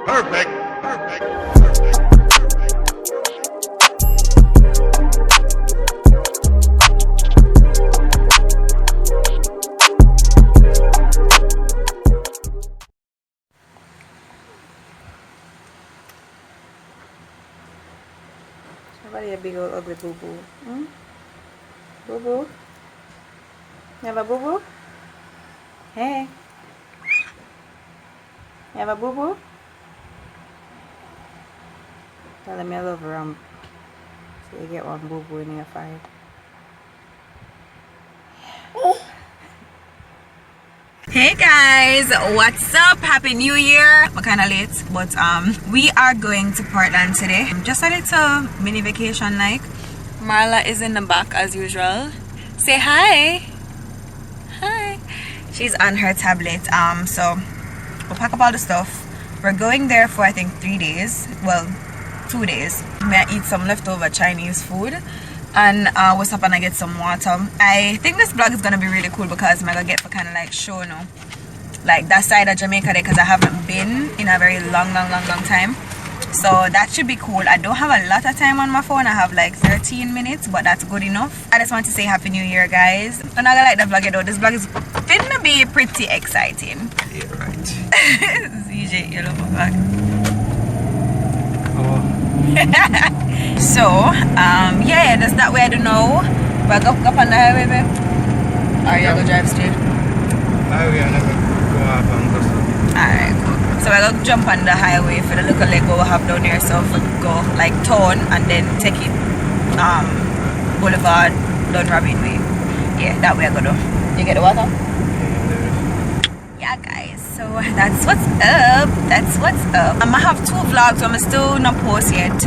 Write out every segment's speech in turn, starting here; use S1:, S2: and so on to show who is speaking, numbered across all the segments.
S1: Perfect. Perfect.
S2: Somebody a big old ugly boo boo. Hmm? Boo boo? You have a boo boo? Hey. You have a boo boo? Tell me I love ramp. So you get one boo boo in your fight. Hey guys, what's up? Happy New Year. I'm kinda late, but we are going to Portland today. Just a little mini vacation like. Marla is in the back as usual. Say hi. Hi. She's on her tablet. So we'll pack up all the stuff. We're going there for I think 3 days. Well, 2 days. May I eat some leftover Chinese food and we'll stop and I get some water. I think this vlog is gonna be really cool because I'm gonna get for kind of like show, you know, like that side of Jamaica there, because I haven't been in a very long time. So that should be cool. I don't have a lot of time on my phone. I have like 13 minutes, but that's good enough. I just want to say Happy New Year, guys. I'm not gonna like the vlog though. This vlog is gonna be pretty exciting.
S1: Yeah, right.
S2: ZJ, you love my vlog.
S1: Oh.
S2: So yeah, that's that way. I don't know. But go up on the highway, babe. Or you go drive straight?
S1: Highway, I never go off and go so.
S2: Alright, cool. So I go jump on the highway for the little leg we'll have down here. So for go like town and then take it Boulevard down Robin Way. Yeah, that way I go do. You get the water? Yeah guys, so that's what's up. That's what's up. I have 2 vlogs, so I'm still not post yet.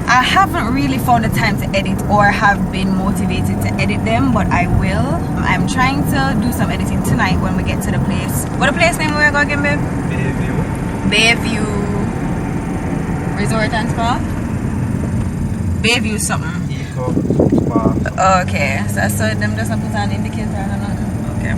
S2: I haven't really found the time to edit or have been motivated to edit them, but I will. I'm trying to do some editing tonight when we get to the place. What the place name we're going again, babe?
S1: Bayview.
S2: Bayview Resort and Spa? Bayview something.
S1: Eco Spa.
S2: Okay, so I saw them just put an indicator or nothing. Okay.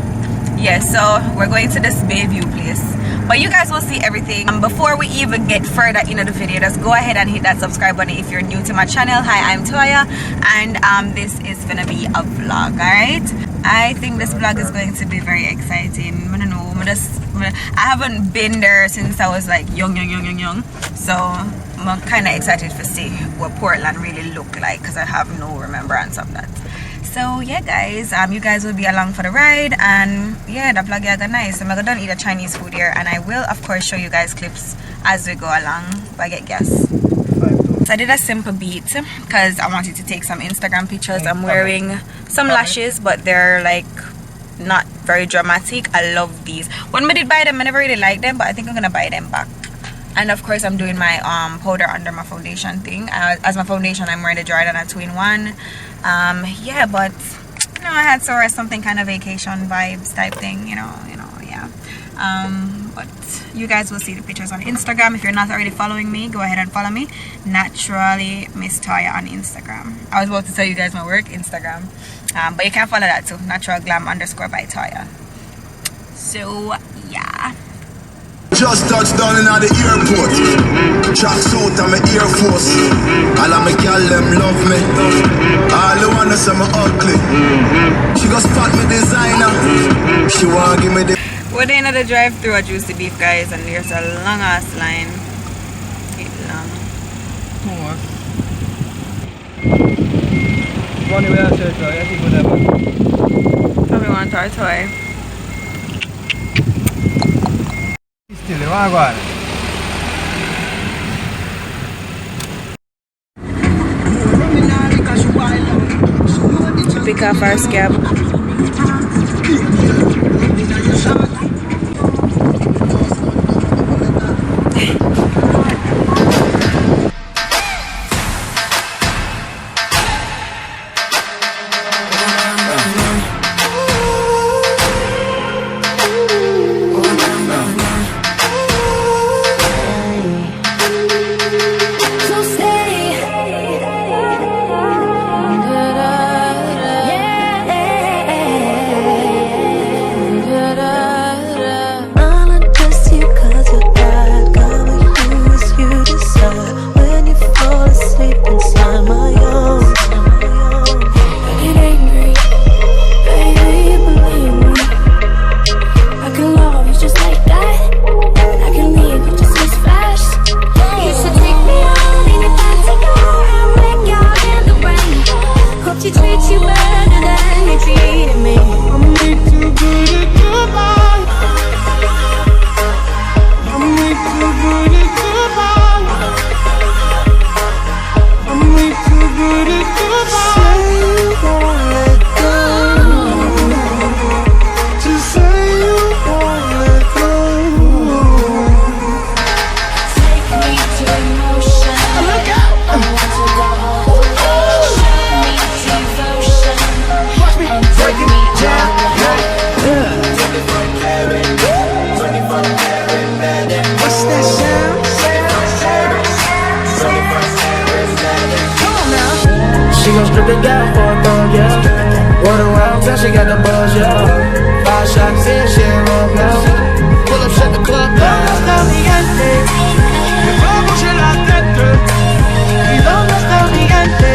S2: Yeah, so we're going to this Bayview place. But you guys will see everything. Before we even get further into the video, just go ahead and hit that subscribe button if you're new to my channel. Hi, I'm Toya, and this is gonna be a vlog, alright? I think this vlog is going to be very exciting. I don't know, I haven't been there since I was like young. So I'm kind of excited to see what Portland really look like because I have no remembrance of that. So yeah guys, you guys will be along for the ride, and yeah, the vlog is nice. I'm gonna eat a Chinese food here, and I will of course show you guys clips as we go along. If I get gas. So I did a simple beat because I wanted to take some Instagram pictures. I'm wearing some lashes, but they're like not very dramatic. I love these. When I did buy them, I never really liked them, but I think I'm gonna buy them back. And of course I'm doing my powder under my foundation thing. As my foundation, I'm wearing the Jordan a 2-in-1. Yeah, but you know, I had sort of something kind of vacation vibes type thing, you know, yeah. But you guys will see the pictures on Instagram. If you're not already following me, go ahead and follow me, NaturallyMsToya on Instagram. I was about to tell you guys my work Instagram, but you can follow that too, naturalglam_by_Toya. So yeah.
S3: Just touched down in the airport. Track suit and my Air Force. All of my gal them love me. All the wanna say me ugly. She go spot me designer. She wanna give me the.
S2: We're in the drive-thru at Juicy Beef, guys, and there's a long ass line. It's long.
S1: Funny way I said, I think whatever.
S2: So we want our toy.
S1: Still, you wanna go on?
S2: Pick up our scab.
S4: hope she treats you better than you treated me. I'm way too good at goodbye. I'm way too good at goodbye. I'm way too good at goodbye. Say you won't let go. Just say you won't let go. Take me to emotion. Look out! I want to go home. Show me devotion. Watch me and take me down. 24 karat, 24 karat magic. What's that sound? 24 karat magic. Come on now. She gon' strip it down for a thug, yeah. Water around, girl, she got the buzz, yeah. 5 shots in, she ain't wrong now. Pull up, shut the club down. Hasta gigante. Me pongo she like that girl. Y dónde está el gigante?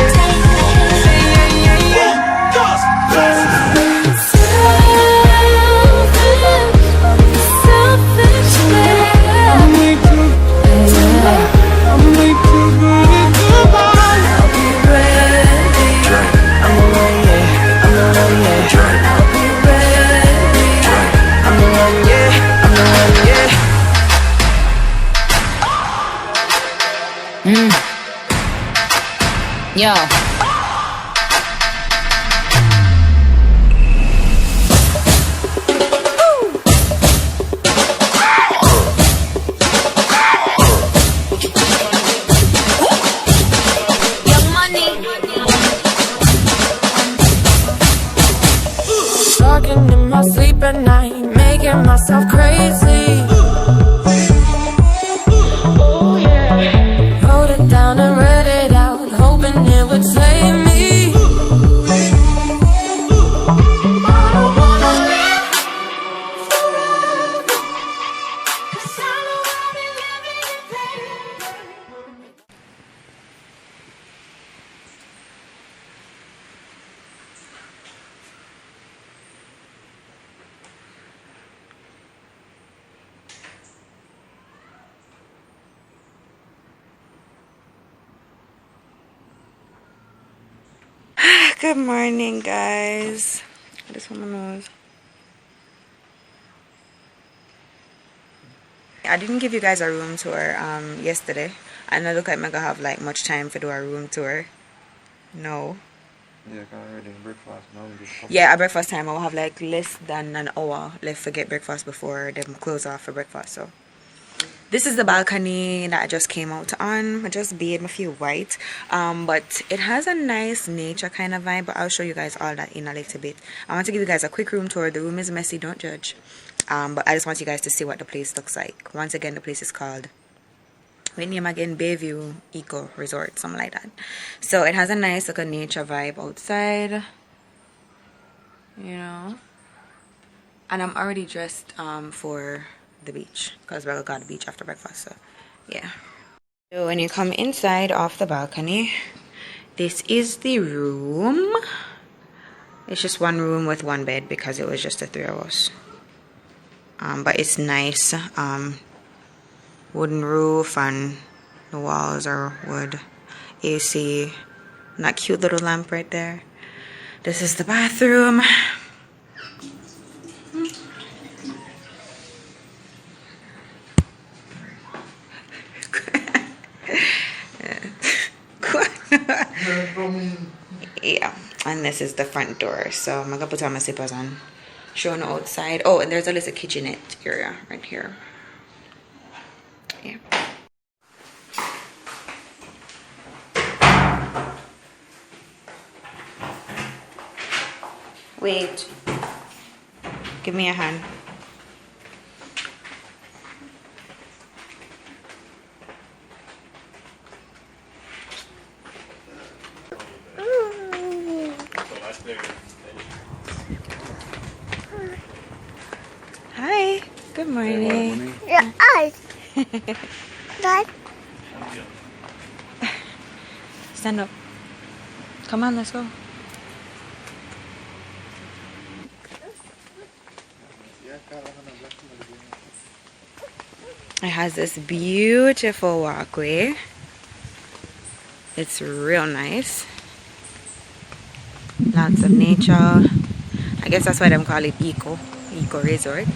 S4: Say yeah, yeah, yeah. Dos, tres. Selfish man. I'm way too good at goodbye. I'll be ready. I'm the one, yeah. I'm the one, yeah. I'll be ready. I'm the one, yeah. I'm the one, yeah. Yo. Young money. Talking in my sleep at night, making myself crazy. Oh yeah. Wrote it down and read it out, hoping it would save me. I don't wanna live forever, 'cause I know I'll be living in pain.
S2: Good morning, guys. I just want my nose. I didn't give you guys a room tour yesterday, and I look like I'm gonna have like much time to do a room tour. No.
S1: Yeah, kind of ready breakfast now.
S2: Yeah, at breakfast time I will have like less than an hour left to get breakfast before them close off for breakfast. So this is the balcony that I just came out on. I just bathed my feet white, but it has a nice nature kind of vibe. But I'll show you guys all that in a little bit. I want to give you guys a quick room tour. The room is messy, don't judge. But I just want you guys to see what the place looks like. Once again, the place is called, wait, name again, Bayview Eco Resort, something like that. So it has a nice like a nature vibe outside, you know. And I'm already dressed for the beach because we're going to the beach after breakfast. So yeah. So when you come inside off the balcony, this is the room. It's just one room with one bed because it was just the 3 of us. But it's nice. Wooden roof and the walls are wood. AC. And that cute little lamp right there. This is the bathroom. Yeah, and this is the front door. So I'm gonna put on my slippers and show the outside. Oh, and there's a little kitchenette area right here. Yeah. Wait. Give me a hand. Hi. Good morning.
S5: Your eyes. Dad.
S2: Stand up. Come on, let's go. It has this beautiful walkway. It's real nice. Lots of nature. I guess that's why they call it eco resort.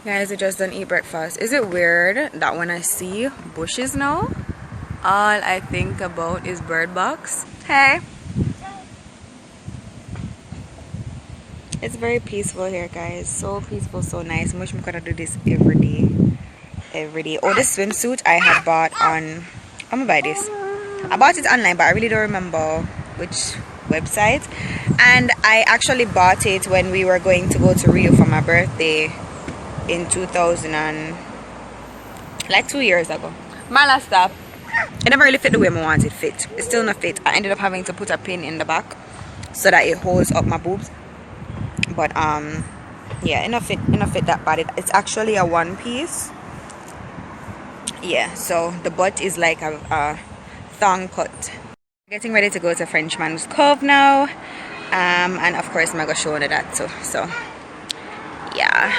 S2: Guys, I just done eat breakfast. Is it weird that when I see bushes now, all I think about is bird box? Hey! It's very peaceful here, guys. So peaceful, so nice. I wish I'm gonna do this every day. Every day. Oh, this swimsuit I had bought on... I'm gonna buy this. I bought it online, but I really don't remember which website. And I actually bought it when we were going to go to Rio for my birthday in 2000 and like 2 years ago. My last stop, it never really fit the way I wanted it fit. It's still not fit. I ended up having to put a pin in the back so that it holds up my boobs. But yeah, enough fit that bad. It's actually a one piece. Yeah, so the butt is like a thong cut. Getting ready to go to Frenchman's Cove now, and of course I'm gonna show you that too. So yeah.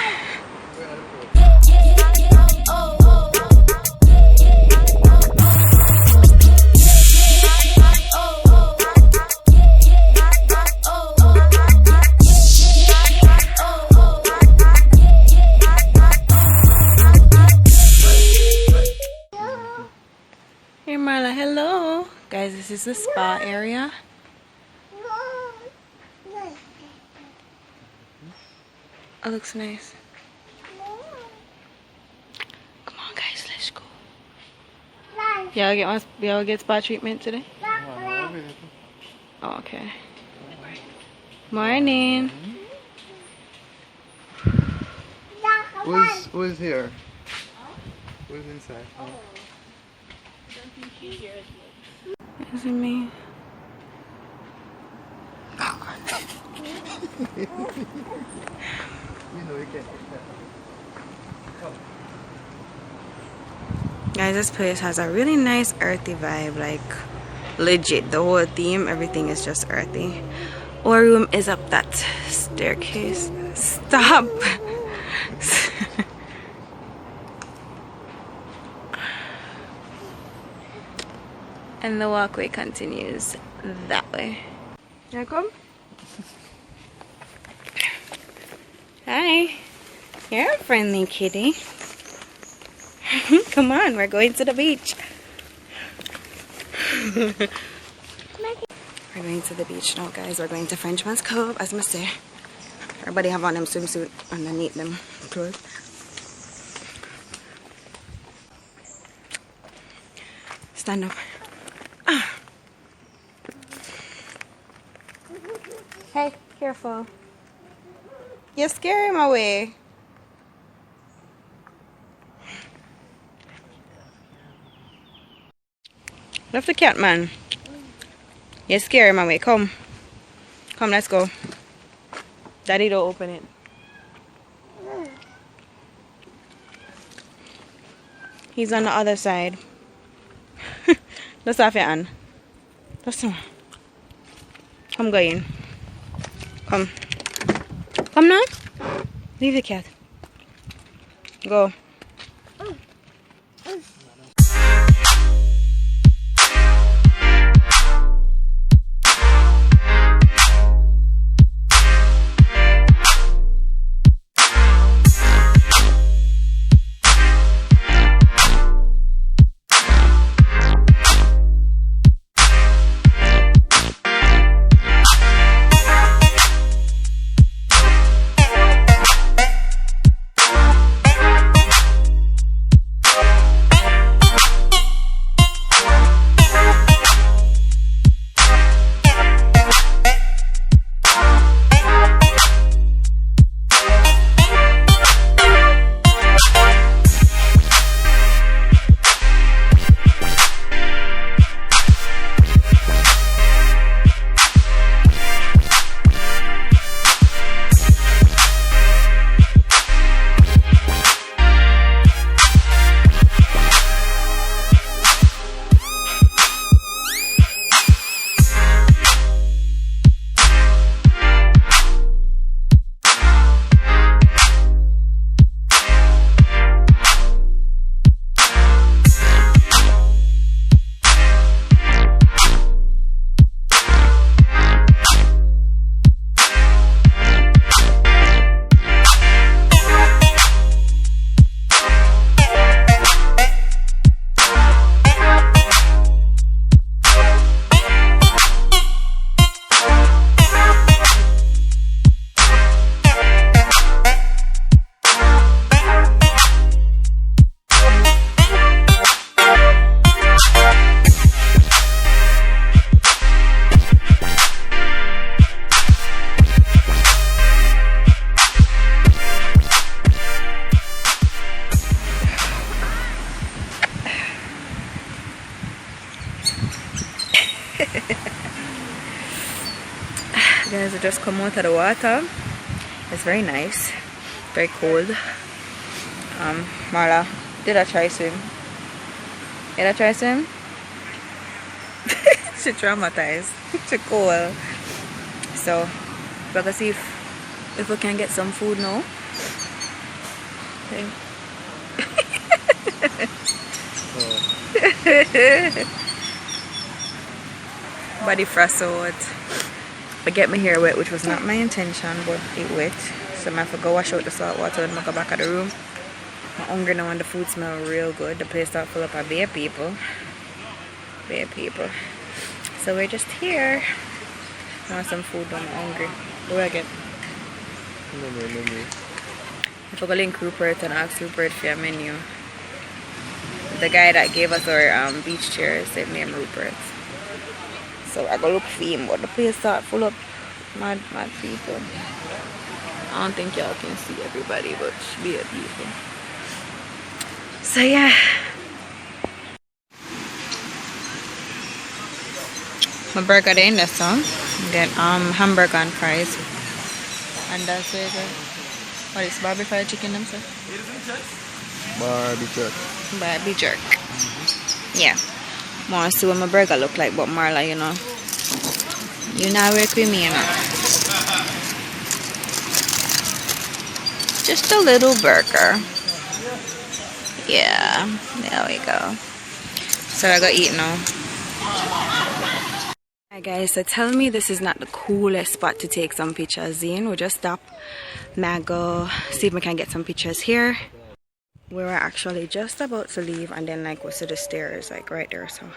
S2: Hey Marla, hello. Guys, this is the spa area. It looks nice. Come on guys, let's go. Y'all get spa treatment today? Oh, okay. Morning.
S1: Who's here? Who's inside? Oh.
S2: Is it me?
S1: You know you can't.
S2: Guys, this place has a really nice earthy vibe, like legit. The whole theme, everything is just earthy. Our room is up that staircase. Stop! And the walkway continues that way. Here I come. Hi. You're a friendly kitty. Come on, we're going to the beach. We're going to the beach now, guys. We're going to Frenchman's Cove, as I say. Everybody have on them swimsuit underneath them clothes. Stand up. Ah. Hey, careful. You're scaring him away. Left the cat, man. You're scaring him away. Come. Come, let's go. Daddy, don't open it. He's on the other side. Let's off your hand. Listen. Come go in. Come. Come now. Leave the cat. Go. we just come out of the water. It's very nice, very cold. Marla, did I try swim? Did I try swim? She traumatized. She cold. So we're gonna see if we can get some food now. Okay. Body frost out. I get my hair wet, which was not my intention, but it wet. So I have to go wash out the salt water and go back at the room. I'm hungry now and the food smell real good. The place start full up of bear people. Bear people. So we're just here. I want some food, but I'm hungry. What do I get?
S1: No.
S2: If I go link Rupert and ask Rupert for a menu. The guy that gave us our beach chairs, his name Rupert. So I go look for him, but the place start full up mad people. I don't think y'all can see everybody, but bear people. So yeah. My burger there in the sun. Then hamburger and fries. And that's it. What is Barbie fried chicken them sir?
S1: Barbie jerk.
S2: Barbie jerk. Yeah. Want to see what my burger look like, but Marla, you know. You not work with me, you know. Just a little burger. Yeah. There we go. So I gotta eat now. Hi guys, so tell me this is not the coolest spot to take some pictures in. We'll just stop. Now go see if we can get some pictures here. We were actually just about to leave and then like was to the stairs like right there, so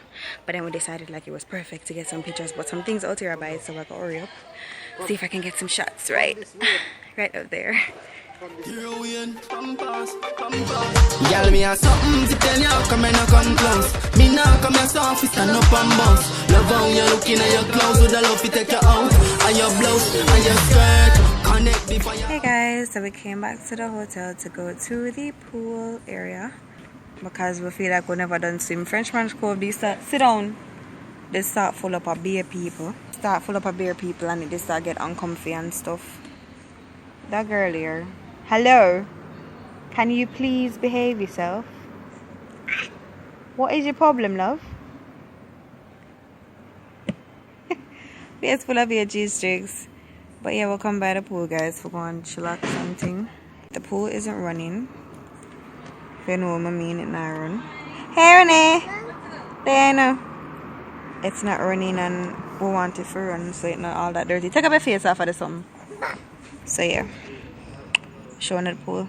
S2: but then we decided like it was perfect to get some pictures, but some things out here are by, so I gotta hurry up, see if I can get some shots right up there.
S4: Girl, me have something to tell you, come and come close. Me now come here soft, stand up and bounce. Love how you're looking at your clothes, with the love you take you out, and your blouse, and your skirt.
S2: Hey guys, so we came back to the hotel to go to the pool area because we feel like we never done swim. Frenchman's Cove, they start, sit down. They start full up of bear people. And they start get uncomfy and stuff. That girl here. Hello. Can you please behave yourself? What is your problem, love? It's full of your G-strings. But yeah, we'll come by the pool, guys, for going to chillax something. The pool isn't running. If you know what I mean, it not run. Hey, Renee! Diana! It's not running and we want it to run, so it's not all that dirty. Take up your face off of the something. So yeah. Showing the pool.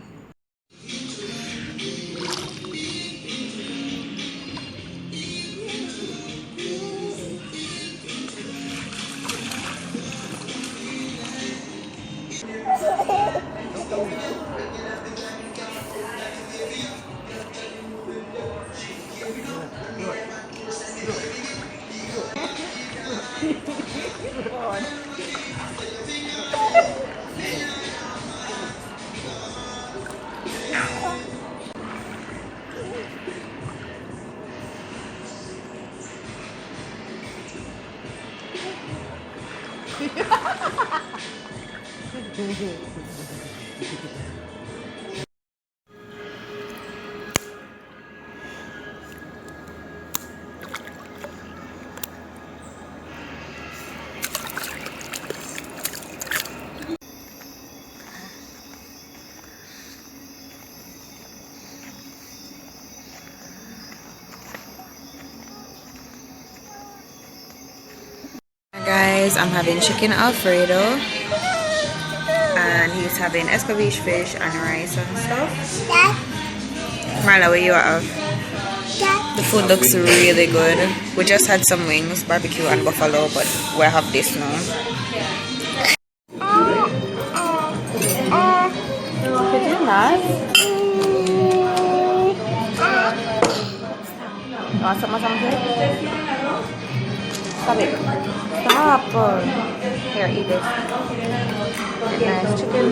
S2: Guys, I'm having chicken alfredo and he's having escovitch fish and rice and stuff.
S5: Dad,
S2: Marla, where you are?
S5: Dad.
S2: The food looks really good. We just had some wings, barbecue and buffalo, but we have this now. Could you not? Want something? Stop it. Stop. Here, eat this. Nice chicken.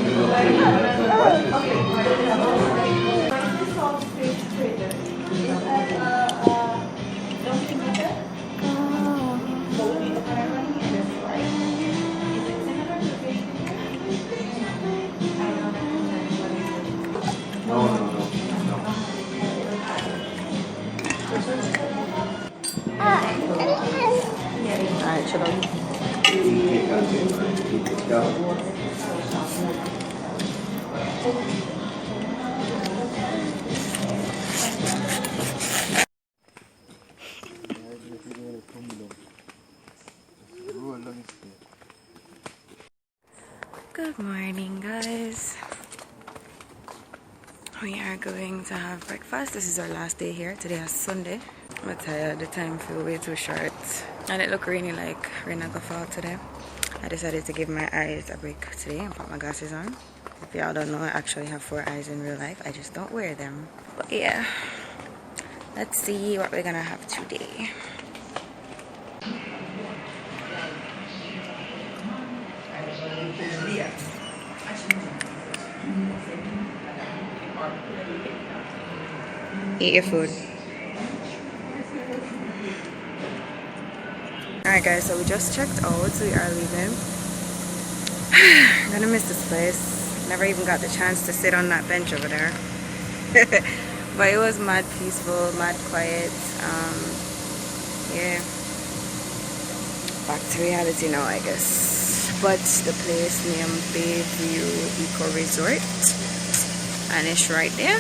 S2: chill out. Good morning, guys. We are going to have breakfast. This is our last day here. Today is Sunday. I'm tired. The time feels way too short. And it looked really like rain not gonna fall today. I decided to give my eyes a break today and put my glasses on. If y'all don't know, I actually have 4 eyes in real life. I just don't wear them. But yeah, let's see what we're gonna have today. Eat your food. Alright guys, so we just checked out, so we are leaving. I'm gonna miss this place. Never even got the chance to sit on that bench over there. But it was mad peaceful, mad quiet. Yeah. Back to reality now, I guess. But the place named Bayview Eco Resort. And it's right there.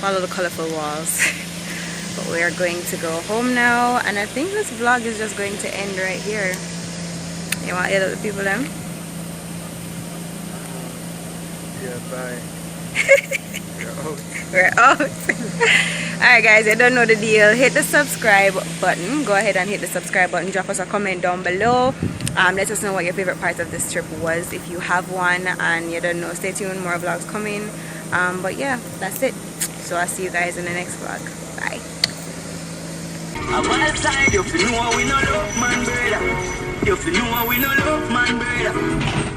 S2: Follow the colorful walls. But we are going to go home now, and I think this vlog is just going to end right here. You want to hear the people then?
S1: Yeah, bye.
S2: We're out. Alright guys, I don't know the deal. Hit the subscribe button. Go ahead and hit the subscribe button. Drop us a comment down below. Let us know what your favorite part of this trip was, if you have one, and you don't know, stay tuned, more vlogs coming. But yeah, that's it. So I'll see you guys in the next vlog. Bye.
S6: I want side, you feel know we no love man, brother. You feel know we no love man, brother.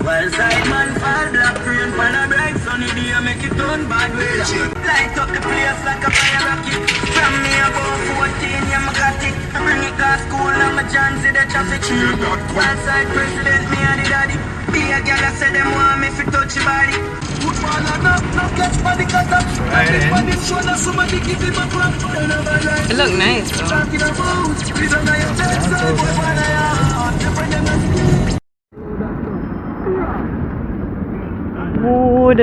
S6: While side man fall, black rain for a bright sunny day, make it turn bad weather. Light up the place like a fire rocket. From me about 14, yeah, I got it. I bring it to school, and my John see the traffic. While side president, me and the daddy. Be a girl, I say them want me to touch your body.
S2: It look nice, bro. Wood.